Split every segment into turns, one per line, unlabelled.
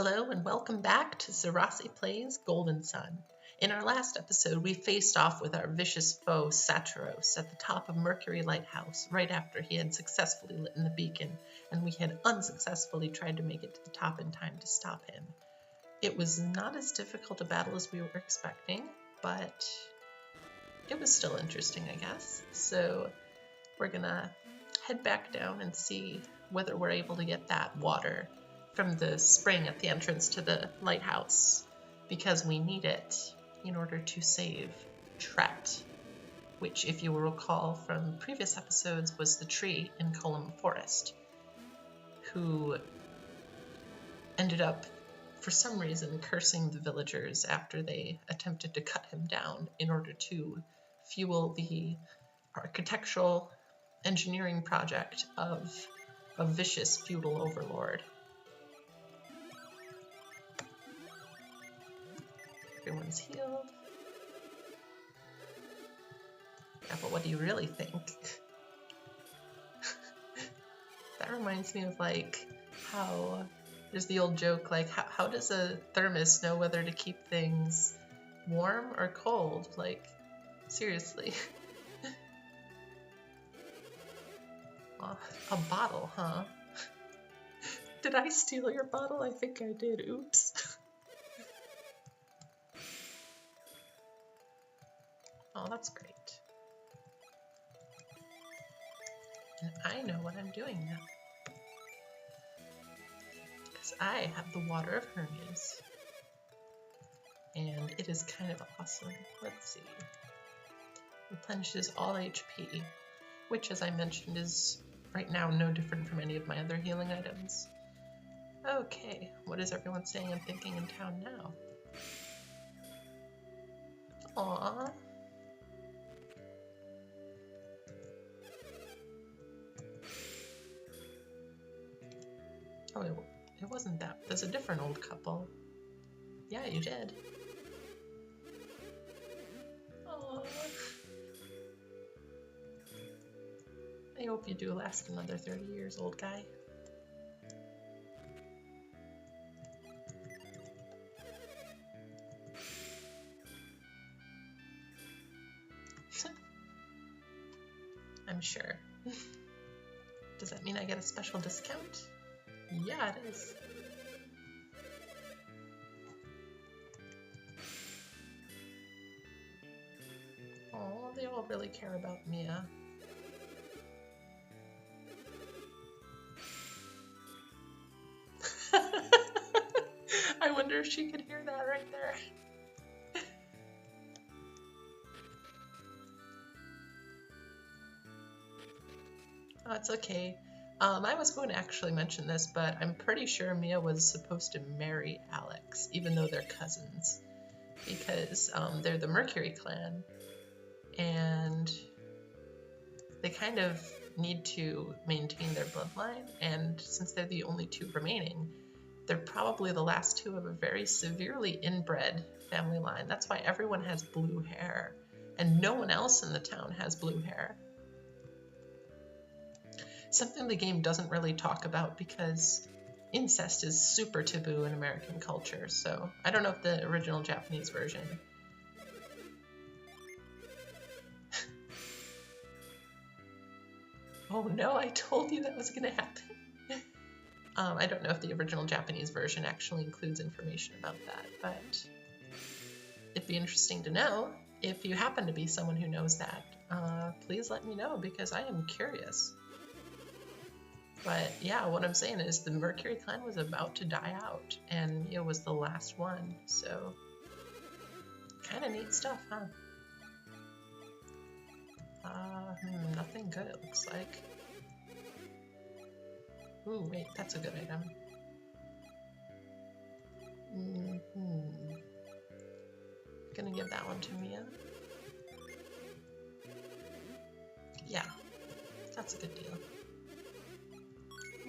Hello and welcome back to Syrasi Plays Golden Sun. In our last episode, we faced off with our vicious foe Saturos at the top of Mercury Lighthouse right after he had successfully lit the beacon, and we had unsuccessfully tried to make it to the top in time to stop him. It was not as difficult a battle as we were expecting, but it was still interesting, I guess. So we're gonna head back down and see whether we're able to get that water from the spring at the entrance to the lighthouse, because we need it in order to save Tret, which, if you will recall from previous episodes, was the tree in Colum Forest, who ended up, for some reason, cursing the villagers after they attempted to cut him down in order to fuel the architectural engineering project of a vicious feudal overlord. Everyone's healed. Yeah, but what do you really think? That reminds me of, like, how there's the old joke, like, how does a thermos know whether to keep things warm or cold? Like, seriously. A bottle, huh? Did I steal your bottle? I think I did. Oops. Oh, that's great. And I know what I'm doing now. Because I have the Water of Hermes. And it is kind of awesome. Let's see. Replenishes all HP, which, as I mentioned, is right now no different from any of my other healing items. Okay, what is everyone saying and thinking in town now? Aww. Oh, it wasn't that. There's a different old couple. Yeah, you did. Aww. I hope you do last another 30 years, old guy. I'm sure. Does that mean I get a special discount? Yeah, it is. Oh, they all really care about Mia. I wonder if she could hear that right there. Oh, it's okay. I was going to actually mention this, but I'm pretty sure Mia was supposed to marry Alex, even though they're cousins, because they're the Mercury clan, and they kind of need to maintain their bloodline, and since they're the only two remaining, they're probably the last two of a very severely inbred family line. That's why everyone has blue hair, and no one else in the town has blue hair. Something the game doesn't really talk about because incest is super taboo in American culture, so I don't know if the original Japanese version. Oh no, I told you that was gonna happen. I don't know if the original Japanese version actually includes information about that, but it'd be interesting to know. If you happen to be someone who knows that, please let me know because I am curious. But yeah, what I'm saying is the Mercury clan was about to die out, and Mia was the last one, so kind of neat stuff, huh? Nothing good, it looks like. Ooh, wait, that's a good item. Gonna give that one to Mia. Yeah, that's a good deal.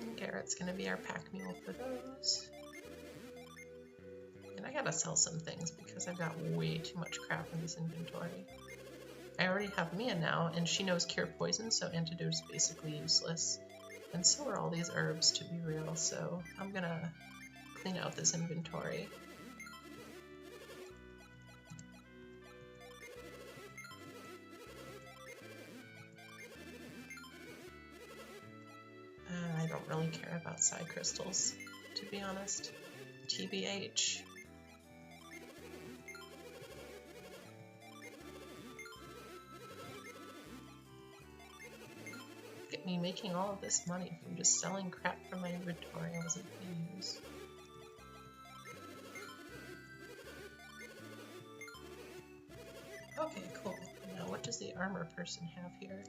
And Garrett's gonna be our pack mule for those. And I gotta sell some things because I've got way too much crap in this inventory. I already have Mia now, and she knows cure poison, so antidote is basically useless. And so are all these herbs, to be real, so I'm gonna clean out this inventory. I don't really care about psi crystals, to be honest. TBH. Get me making all of this money from just selling crap from my inventory I wasn't going to use. Okay, cool. Now what does the armor person have here?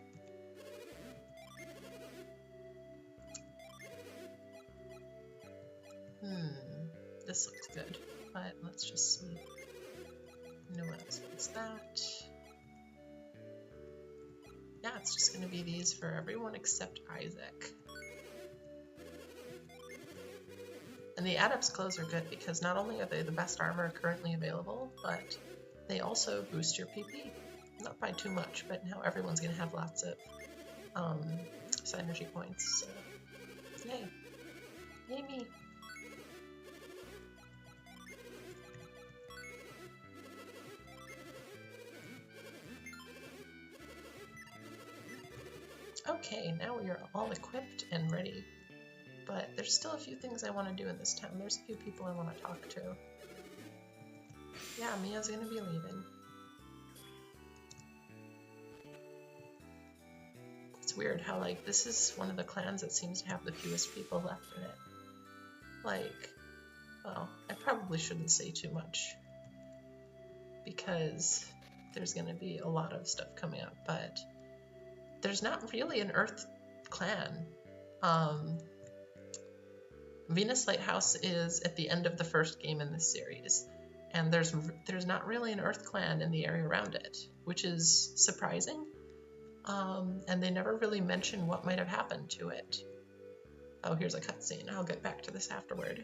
This looks good, but let's just see. No one else wants that. Yeah, it's just going to be these for everyone except Isaac. And the Adept's clothes are good because not only are they the best armor currently available, but they also boost your PP. Not by too much, but now everyone's going to have lots of synergy points, so yay. Yay me. Okay, now we are all equipped and ready, but there's still a few things I want to do in this town. There's a few people I want to talk to. Yeah, Mia's gonna be leaving. It's weird how, like, this is one of the clans that seems to have the fewest people left in it. Like, well, I probably shouldn't say too much because there's gonna be a lot of stuff coming up, but there's not really an Earth clan. Venus Lighthouse is at the end of the first game in this series, and there's not really an Earth clan in the area around it, which is surprising. And they never really mention what might have happened to it. Oh, here's a cutscene. I'll get back to this afterward.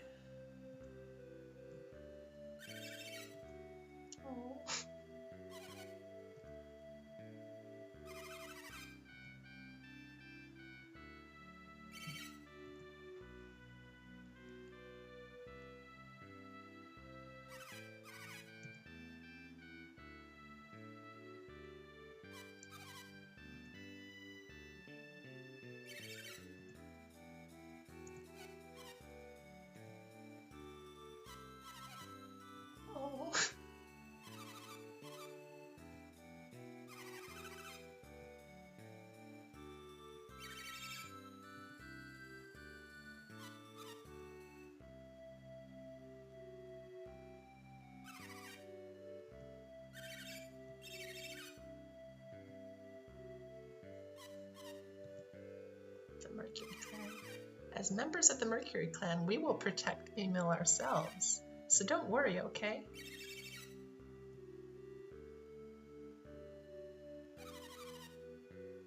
Oh. The Mercury Clan. As members of the Mercury Clan, we will protect Emil ourselves, so don't worry, okay?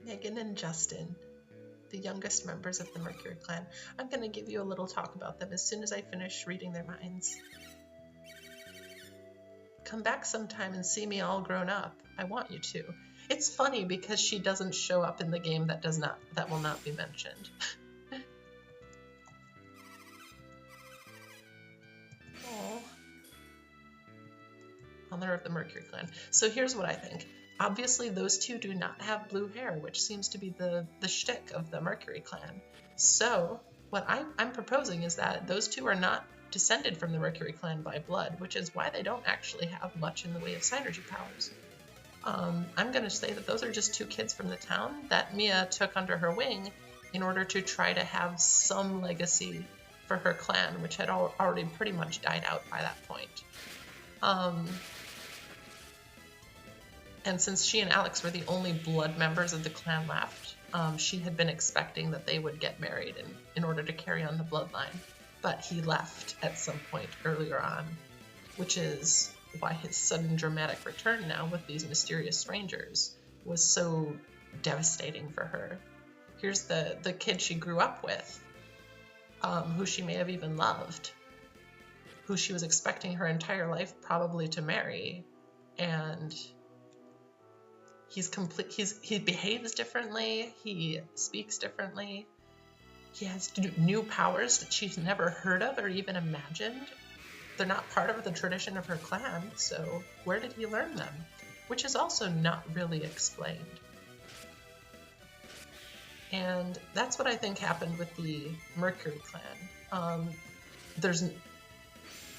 Megan and Justin, the youngest members of the Mercury Clan. I'm going to give you a little talk about them as soon as I finish reading their minds. Come back sometime and see me all grown up. I want you to. It's funny because she doesn't show up in the game that will not be mentioned. Aww. Honor of the Mercury Clan. So here's what I think. Obviously, those two do not have blue hair, which seems to be the shtick of the Mercury Clan. So what I'm proposing is that those two are not descended from the Mercury Clan by blood, which is why they don't actually have much in the way of synergy powers. I'm going to say that those are just two kids from the town that Mia took under her wing in order to try to have some legacy for her clan, which had already pretty much died out by that point. And since she and Alex were the only blood members of the clan left, she had been expecting that they would get married in order to carry on the bloodline. But he left at some point earlier on, which is why his sudden dramatic return now with these mysterious strangers was so devastating for her. Here's the kid she grew up with, who she may have even loved, who she was expecting her entire life probably to marry, and he behaves differently, he speaks differently, He has new powers that she's never heard of or even imagined. They're not part of the tradition of her clan, so where did he learn them? Which is also not really explained. And that's what I think happened with the Mercury clan.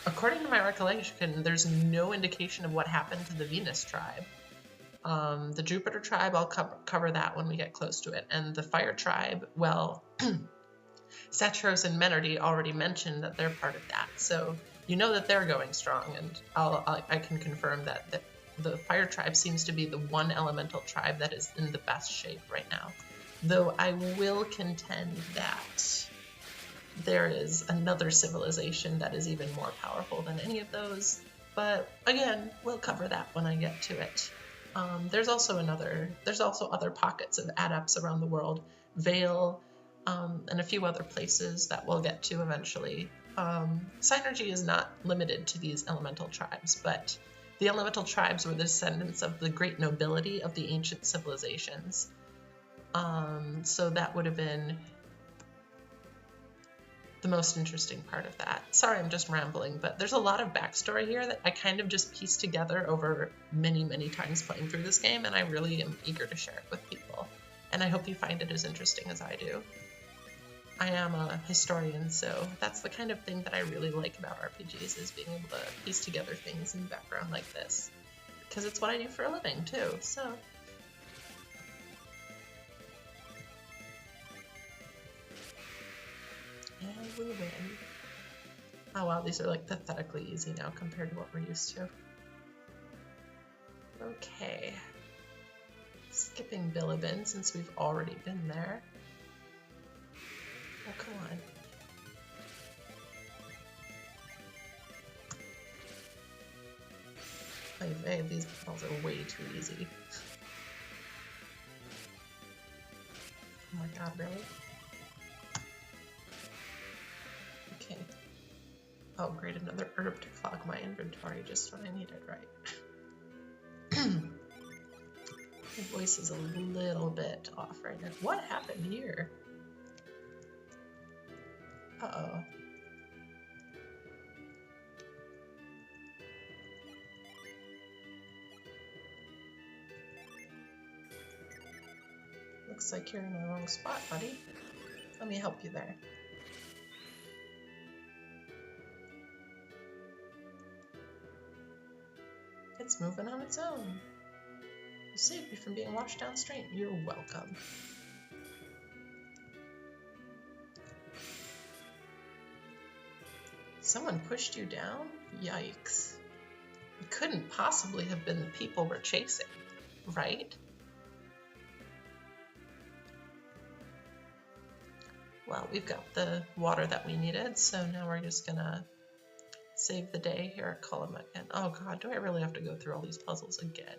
According to my recollection, there's no indication of what happened to the Venus tribe. The Jupiter tribe, I'll cover that when we get close to it. And the Fire tribe, well, Satros and Menardi already mentioned that they're part of that. So you know that they're going strong, and I can confirm that the Fire tribe seems to be the one elemental tribe that is in the best shape right now. Though I will contend that there is another civilization that is even more powerful than any of those. But again, we'll cover that when I get to it. There's also other pockets of adepts around the world, Vale, and a few other places that we'll get to eventually. Synergy is not limited to these elemental tribes, but the elemental tribes were the descendants of the great nobility of the ancient civilizations. So that would have been the most interesting part of that. Sorry, I'm just rambling, but there's a lot of backstory here that I kind of just pieced together over many, many times playing through this game, and I really am eager to share it with people. And I hope you find it as interesting as I do. I am a historian, so that's the kind of thing that I really like about RPGs, is being able to piece together things in the background like this. Because it's what I do for a living, too, so... And we win. Oh wow, these are like pathetically easy now compared to what we're used to. Okay. Skipping Bilibin since we've already been there. Oh, come on. Hey, these battles are way too easy. Oh my god, really? Okay. Oh great, another herb to clog my inventory just when I need it, right? My voice is a little bit off right now. What happened here? Uh-oh. Looks like you're in the wrong spot, buddy. Let me help you there. It's moving on its own. You saved me from being washed downstream. You're welcome. Someone pushed you down? Yikes. It couldn't possibly have been the people we're chasing, right? Well, we've got the water that we needed, so now we're just gonna save the day here at Column. Oh god, do I really have to go through all these puzzles again?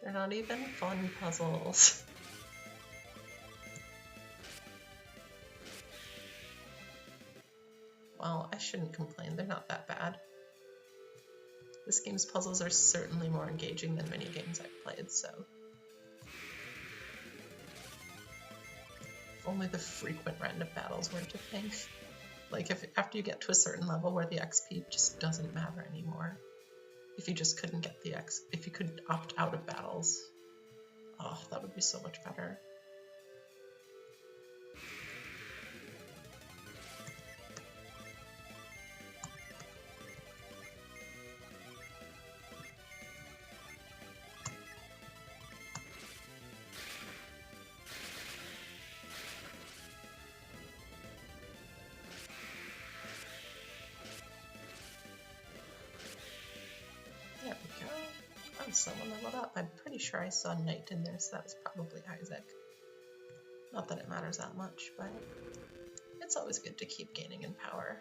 They're not even fun puzzles. Well, I shouldn't complain, they're not that bad. This game's puzzles are certainly more engaging than many games I've played, so... If only the frequent random battles weren't a thing. Like, after you get to a certain level where the XP just doesn't matter anymore. If you just couldn't get the if you could opt out of battles. Oh, that would be so much better. There we go. Oh, someone leveled up. I'm pretty sure I saw Knight in there, so that was probably Isaac. Not that it matters that much, but it's always good to keep gaining in power.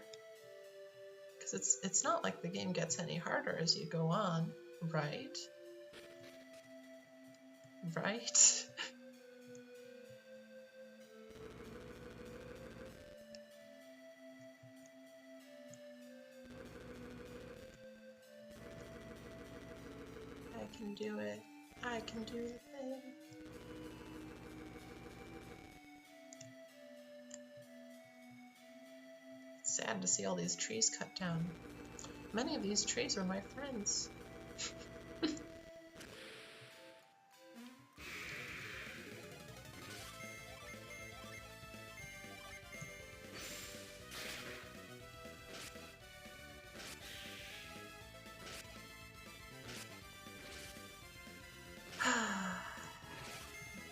Because it's not like the game gets any harder as you go on, right? Right? I can do it. I can do the thing. Sad to see all these trees cut down. Many of these trees were my friends.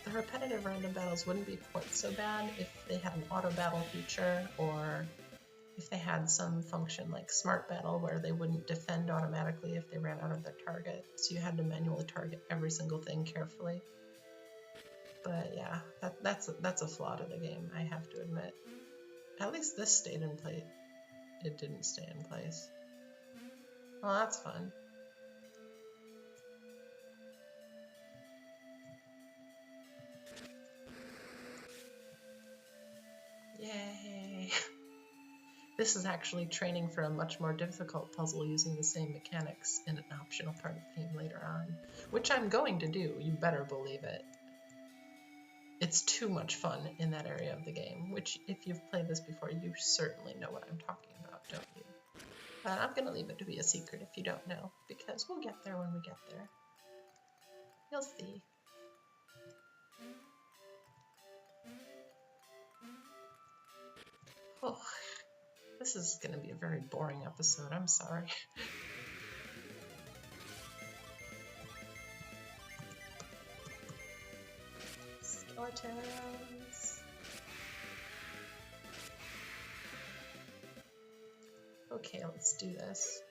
The repetitive random battles wouldn't be quite so bad if they had an auto battle feature, or if they had some function like smart battle where they wouldn't defend automatically if they ran out of their target, so you had to manually target every single thing carefully. But yeah, that's a flaw to the game, I have to admit. At least this stayed in place. It didn't stay in place. Well, that's fun. Yay! This is actually training for a much more difficult puzzle using the same mechanics in an optional part of the game later on, which I'm going to do, you better believe it. It's too much fun in that area of the game, which if you've played this before, you certainly know what I'm talking about, don't you? But I'm going to leave it to be a secret if you don't know, because we'll get there when we get there. You'll see. Oh, this is going to be a very boring episode, I'm sorry. Skeletons. Okay, let's do this.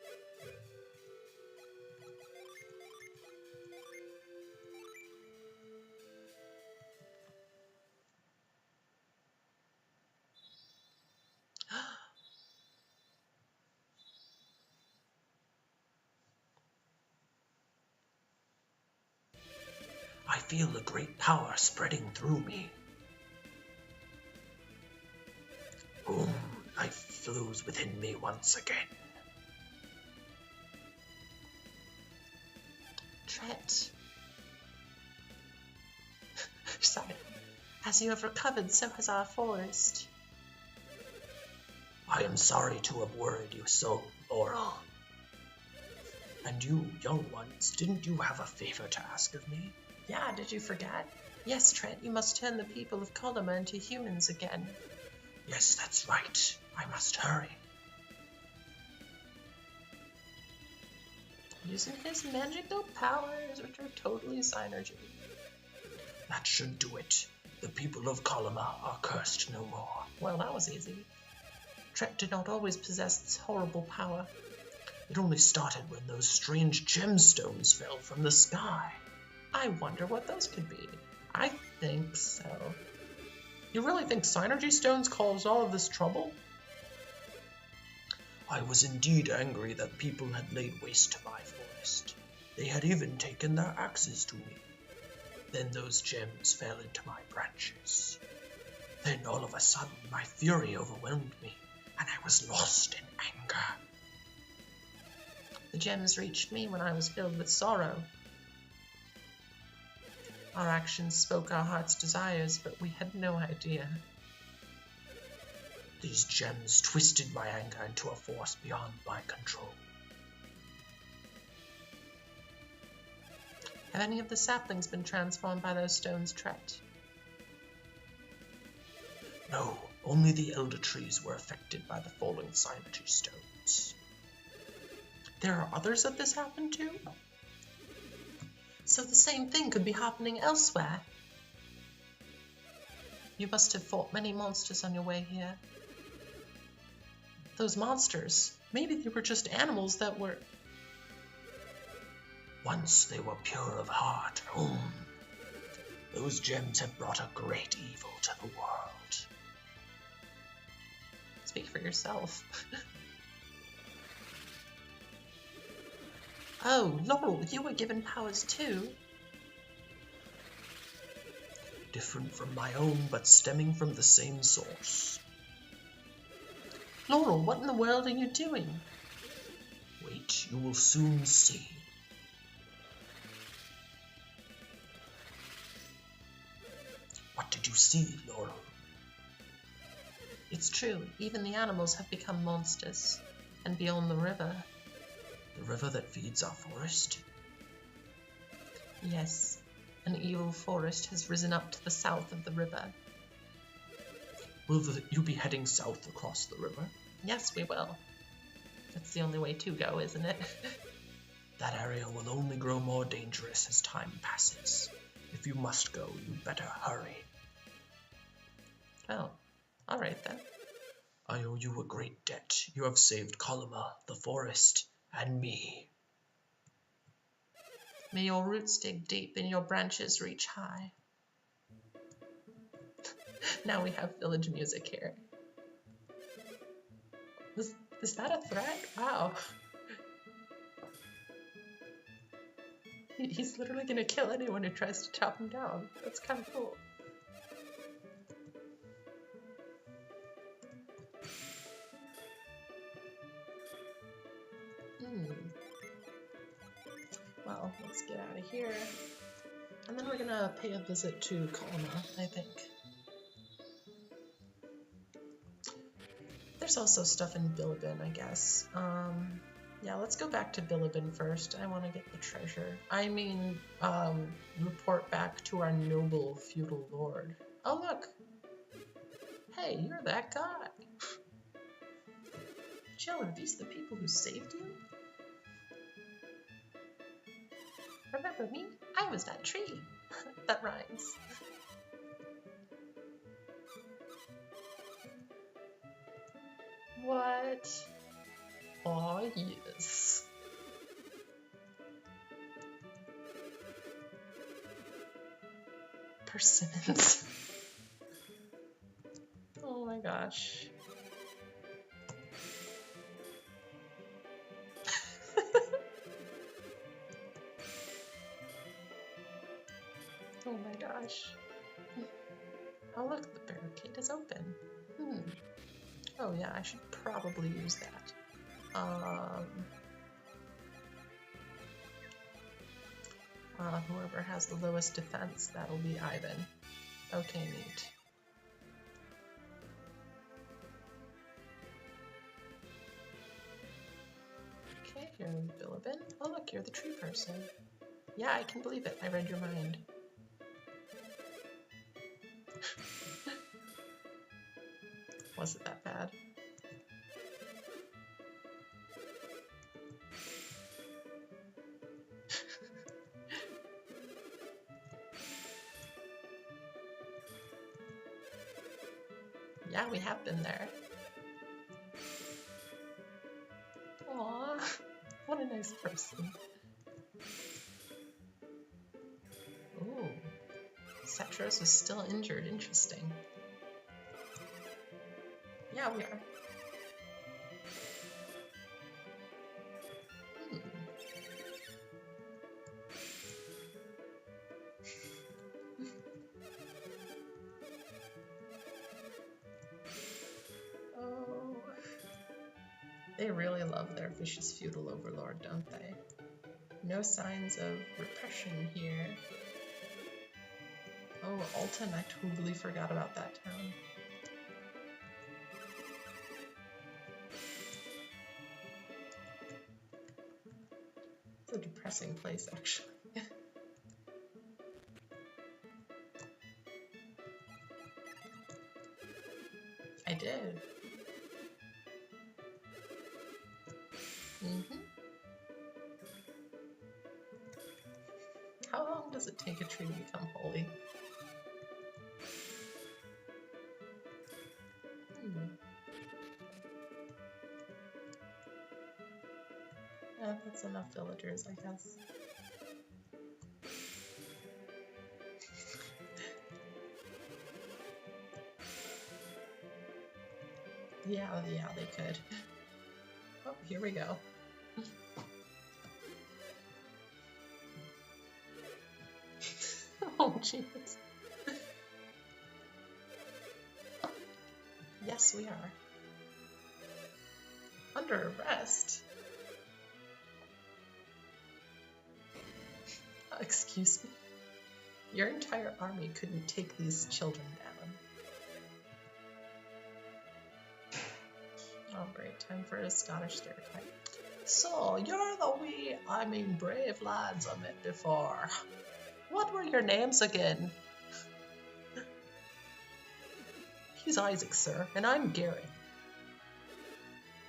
I feel a great power spreading through me. Boom, life flows within me once again.
Tret. Sorry. As you have recovered, so has our forest.
I am sorry to have worried you so, Laura. And you, young ones, didn't you have a favor to ask of me?
Yeah, did you forget? Yes, Trent, you must turn the people of Kolima into humans again.
Yes, that's right. I must hurry.
Using his magical powers, which are totally synergy.
That should do it. The people of Kolima are cursed no more.
Well, that was easy. Trent did not always possess this horrible power.
It only started when those strange gemstones fell from the sky.
I wonder what those could be. I think so. You really think synergy stones caused all of this trouble?
I was indeed angry that people had laid waste to my forest. They had even taken their axes to me. Then those gems fell into my branches. Then all of a sudden my fury overwhelmed me, and I was lost in anger.
The gems reached me when I was filled with sorrow. Our actions spoke our heart's desires, but we had no idea.
These gems twisted my anger into a force beyond my control.
Have any of the saplings been transformed by those stones, Tret?
No, only the elder trees were affected by the falling synergy stones.
There are others that this happened to? So the same thing could be happening elsewhere. You must have fought many monsters on your way here. Those monsters, maybe they were just animals that were...
Once they were pure of heart. Those gems have brought a great evil to the world.
Speak for yourself. Oh, Laurel, you were given powers too.
Different from my own, but stemming from the same source.
Laurel, what in the world are you doing?
Wait, you will soon see. What did you see, Laurel?
It's true, even the animals have become monsters. And beyond the river.
The river that feeds our forest?
Yes, an evil forest has risen up to the south of the river.
Will you be heading south across the river?
Yes, we will. That's the only way to go, isn't it?
That area will only grow more dangerous as time passes. If you must go, you'd better hurry.
Oh, all right then.
I owe you a great debt. You have saved Kolima, the forest, and me.
May your roots dig deep and your branches reach high. Now we have village music here. Is that a threat? Wow. He's literally gonna kill anyone who tries to chop him down. That's kind of cool. Well, let's get out of here. And then we're gonna pay a visit to Kolima, I think. There's also stuff in Bilibin, I guess. Yeah, let's go back to Bilibin first. I want to get the treasure. I mean, report back to our noble feudal lord. Oh, look! Hey, you're that guy! Joe, are these the people who saved you? Remember me? I was that tree. That rhymes. What? Oh, yes. Persimmons. Oh my gosh. Oh my gosh. Oh look, the barricade is open. Oh yeah, I should probably use that. Whoever has the lowest defense, that'll be Ivan. Okay, neat. Okay, here's Bilibin. Oh look, you're the tree person. Yeah, I can believe it. I read your mind. Was it that bad? Yeah, we have been there. Aww, what a nice person. Ooh, Setros is still injured. Interesting. Yeah, we are. Oh, they really love their vicious feudal overlord, don't they? No signs of repression here. Oh, Alton, I totally forgot about that town. It's a depressing place, actually. I did. How long does it take a tree to become holy? Yeah, that's enough villagers, I guess. Yeah, they could. Oh, here we go. Oh, jeez. Yes, we are. Under arrest? Excuse me? Your entire army couldn't take these children down. great time for a Scottish stereotype. So, you're the brave lads I met before. What were your names again? He's Isaac, sir, and I'm Gary.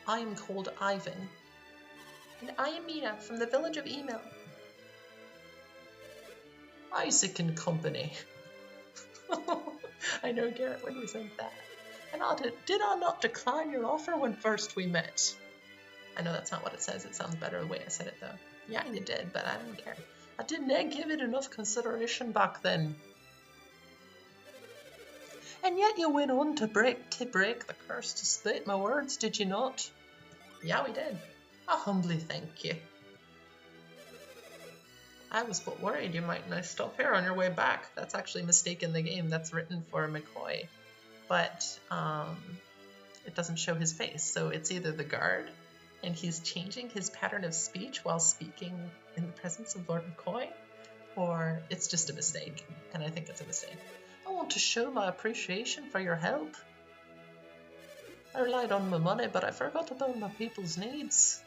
I am called Ivan. And I am Mina from the village of Email. Isaac and company. I know, Garrett, when we said that. And did I not decline your offer when first we met? I know that's not what it says. It sounds better the way I said it, though. Yeah, you did, but I don't care. I didn't give it enough consideration back then. And yet you went on to break the curse to split my words, did you not? Yeah, we did. I humbly thank you. I was but worried you might not stop here on your way back. That's actually a mistake in the game. That's written for McCoy. But it doesn't show his face. So it's either the guard, and he's changing his pattern of speech while speaking in the presence of Lord McCoy, or it's just a mistake. And I think it's a mistake. I want to show my appreciation for your help. I relied on my money, but I forgot about my people's needs.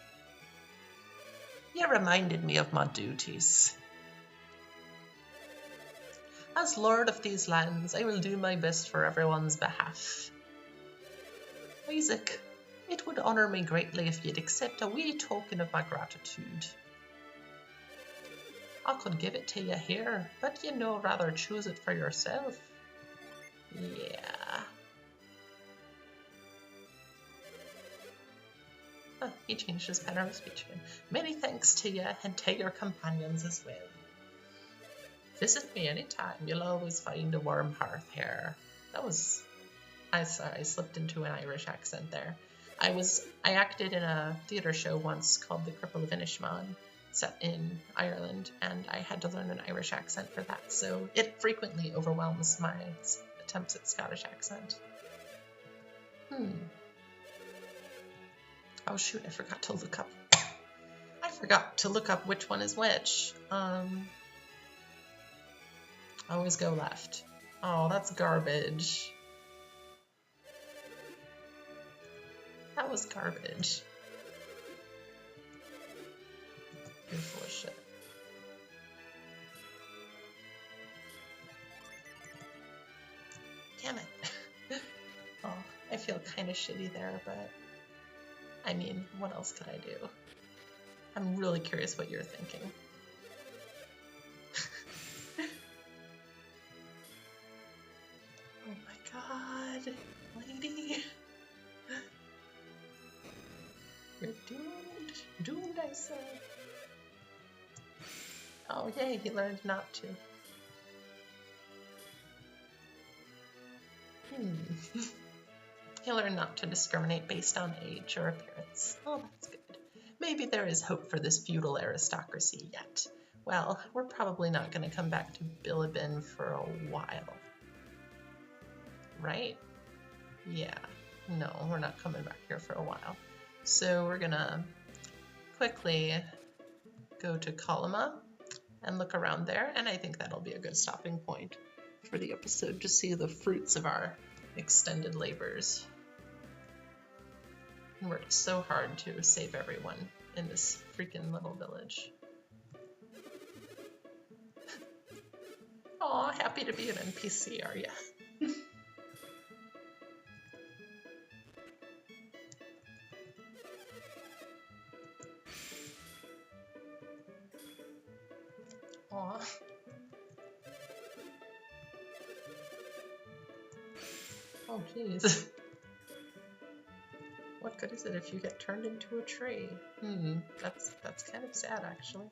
You reminded me of my duties. As lord of these lands, I will do my best for everyone's behalf. Isaac, it would honor me greatly if you'd accept a wee token of my gratitude. I could give it to you here, but rather choose it for yourself. Yeah. Oh, he changed his pattern of speech again. Many thanks to you and to your companions as well. Visit me anytime. You'll always find a warm hearth here. I slipped into an Irish accent there. I acted in a theatre show once called The Cripple of Inishmaan, set in Ireland, and I had to learn an Irish accent for that, so it frequently overwhelms my attempts at Scottish accent. Oh shoot, I forgot to look up. I forgot to look up which one is which. Always go left. Oh, that's garbage. That was garbage. You're full of shit. Damn it. Oh, I feel kind of shitty there, but I mean, what else could I do? I'm really curious what you're thinking. Oh my god, lady. You're doomed. Doomed, I say. Oh, yay, he learned not to. He learned not to discriminate based on age or appearance. Oh, that's good. Maybe there is hope for this feudal aristocracy yet. Well, we're probably not going to come back to Bilibin for a while. Right? Yeah. No, we're not coming back here for a while. So we're going to quickly go to Kalama and look around there, and I think that'll be a good stopping point for the episode to see the fruits of our extended labors. We worked so hard to save everyone in this freaking little village. Aw, happy to be an NPC, are ya? Aw. Oh, jeez. What good is it if you get turned into a tree? That's kind of sad, actually.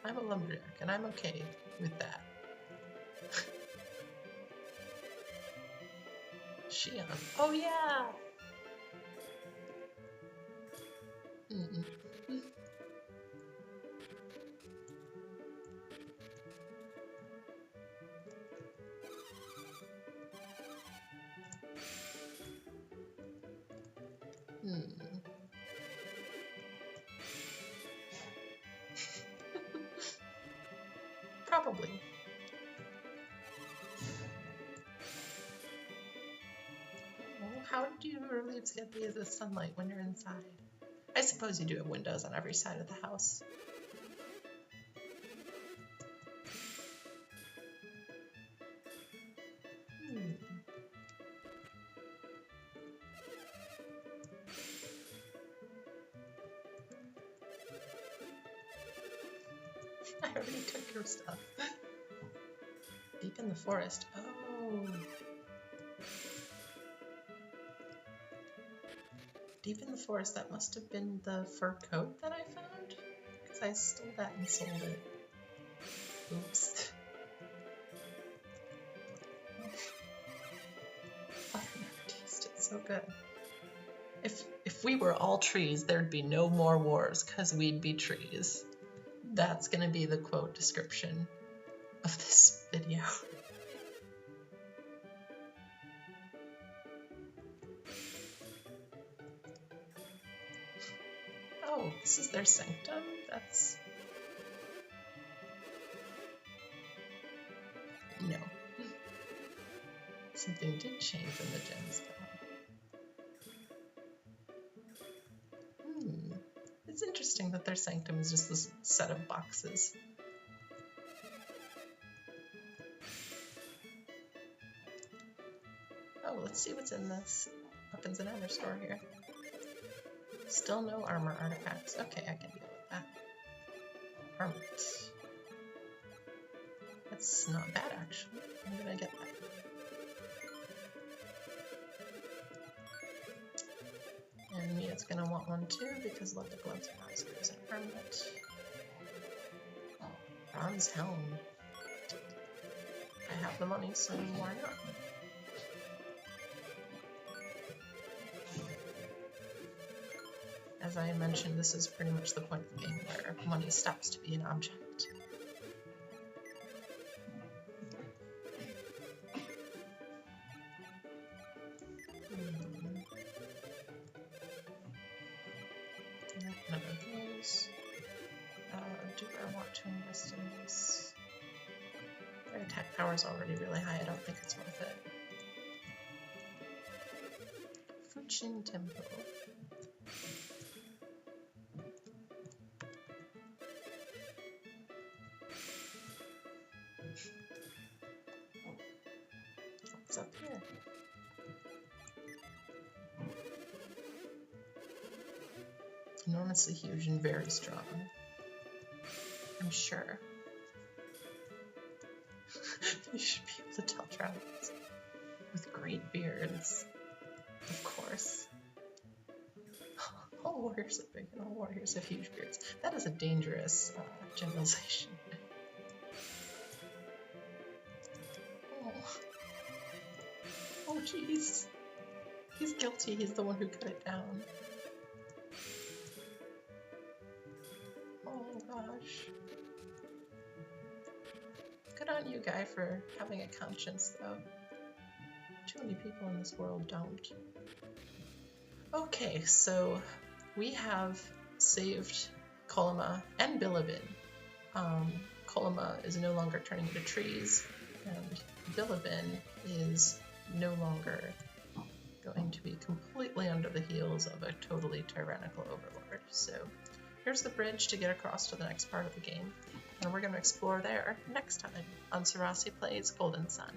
I'm a lumberjack, and I'm okay with that. Shion. Oh, yeah! Probably. How do your leaves get the sunlight when you're inside? I suppose you do have windows on every side of the house. I already took your stuff. Deep in the forest. Oh. Deep in the forest, that must have been the fur coat that I found. Because I stole that and sold it. Oops. I've never tasted so good. If we were all trees, there'd be no more wars, because we'd be trees. That's going to be the quote description of this video. Oh, this is their sanctum? That's... No. Something did change in the gems, though. It's interesting that their sanctum is just this set of boxes. Oh, let's see what's in this weapons and armor store here. Still no armor artifacts. Okay, I can deal with that. Armament. That's not bad, actually. I'm gonna get that. And Mia's gonna want one too, because leather gloves are not as good as an armament. Bronze helm. I have the money, so why not? As I mentioned, this is pretty much the point of the game where money stops to be an object. None of those. Do I want to invest in this? Their attack power is already really high. I don't think it's worth it. Fuchin Temple. What's up here? Enormously huge and very strong. I'm sure. You should be able to tell travelers. With great beards. Of course. All warriors are big and all warriors have huge beards. That is a dangerous generalization. Oh jeez. He's guilty. He's the one who cut it down. Oh gosh. Good on you, guy, for having a conscience, though. Too many people in this world don't. Okay, so we have saved Kolima and Bilibin. Kolima is no longer turning into trees, and Bilibin is no longer going to be completely under the heels of a totally tyrannical overlord. So here's the bridge to get across to the next part of the game, and we're going to explore there next time on Syrasi Plays Golden Sun.